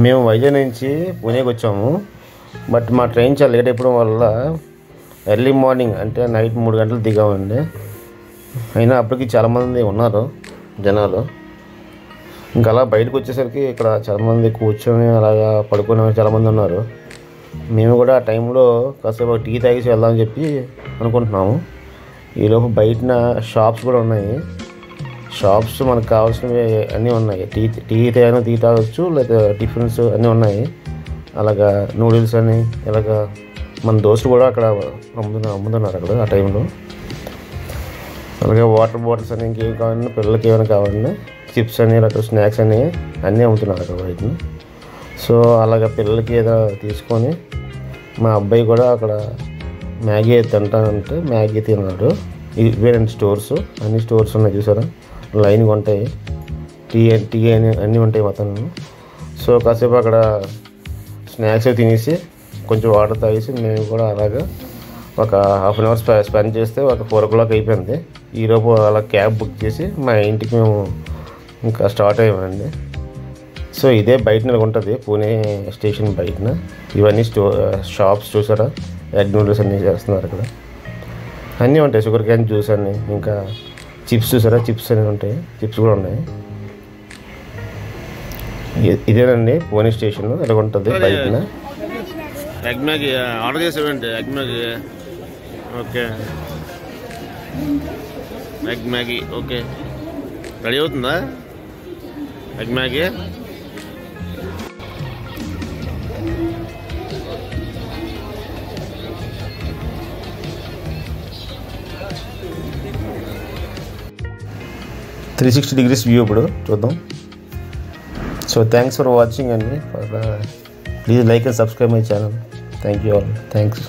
మేము వైజాగ్ నుంచి పూణేకి వచ్చాము. బట్ మా ట్రైన్ చాలా లేట్ అయిపోవడం వల్ల ఎర్లీ మార్నింగ్ అంటే నైట్ 3 గంటలు దిగామండి. అయినా అప్పటికి చాలామంది ఉన్నారు జనాలు. ఇంకా అలా బయటకు వచ్చేసరికి ఇక్కడ చాలామంది కూర్చొని అలాగా పడుకునే చాలామంది ఉన్నారు. మేము కూడా ఆ టైంలో కాసేపు టీ తాగేసి వెళ్దామని చెప్పి అనుకుంటున్నాము. ఈలోపు బయటన షాప్స్ కూడా ఉన్నాయి. షాప్స్ మనకు కావాల్సినవి అన్నీ ఉన్నాయి. టీ అయినా టీ తాగొచ్చు, లేదా టిఫిన్స్ అన్నీ ఉన్నాయి. అలాగా నూడిల్స్ అని ఇలాగా మన దోస్తులు కూడా అక్కడ అమ్ముతున్నారు అక్కడ ఆ టైంలో. అలాగే వాటర్ బాటిల్స్ అని ఇంకేం కావాలన్నా పిల్లలకి ఏమైనా కావాలన్నా చిప్స్ అని ఇలా స్నాక్స్ అని అన్నీ అమ్ముతున్నారు అక్కడ బయట. సో అలాగ పిల్లలకి ఏదో తీసుకొని మా అబ్బాయి కూడా అక్కడ మ్యాగీ తింటానంటే మ్యాగీ తిన్నాడు. ఇవేనండి స్టోర్స్, అన్ని స్టోర్స్ ఉన్నాయి చూసారా, లైన్గా ఉంటాయి. టీ అని అన్నీ ఉంటాయి మొత్తం. సో కాసేపు అక్కడ స్నాక్స్ తినేసి కొంచెం వాటర్ తాగేసి మేము కూడా అలాగా ఒక హాఫ్ అన్ అవర్ స్పెండ్ చేస్తే ఒక 4 o'clock అయిపోయింది. ఈలోపు అలా క్యాబ్ బుక్ చేసి మా ఇంటికి మేము ఇంకా స్టార్ట్ అయ్యామండి. సో ఇదే బయటనే ఉంటుంది, పూణే స్టేషన్ బయటన. ఇవన్నీ షాప్స్ చూసారా, ఎగ్ నూడిల్స్ అన్నీ చేస్తున్నారు అక్కడ. అన్నీ ఉంటాయి, షుగర్ క్యాన్ జ్యూస్ అన్నీ, ఇంకా చిప్స్ చూసారా, చిప్స్ అన్నీ ఉంటాయి, చిప్స్ కూడా ఉన్నాయి. ఇదేనండి పూణే స్టేషన్, ఇలా ఉంటుంది బయటన. ఎగ్ మ్యాగీ ఆర్డర్ చేసామండి. Egg Maggi okay, egg Maggi okay, ready అవుతుందా ఎగ్ మ్యాగీ? .360 వ్యూ ఇప్పుడు చూద్దాం. సో థ్యాంక్స్ ఫర్ వాచింగ్ అండి. Please like and subscribe my channel. Thank you all. Thanks.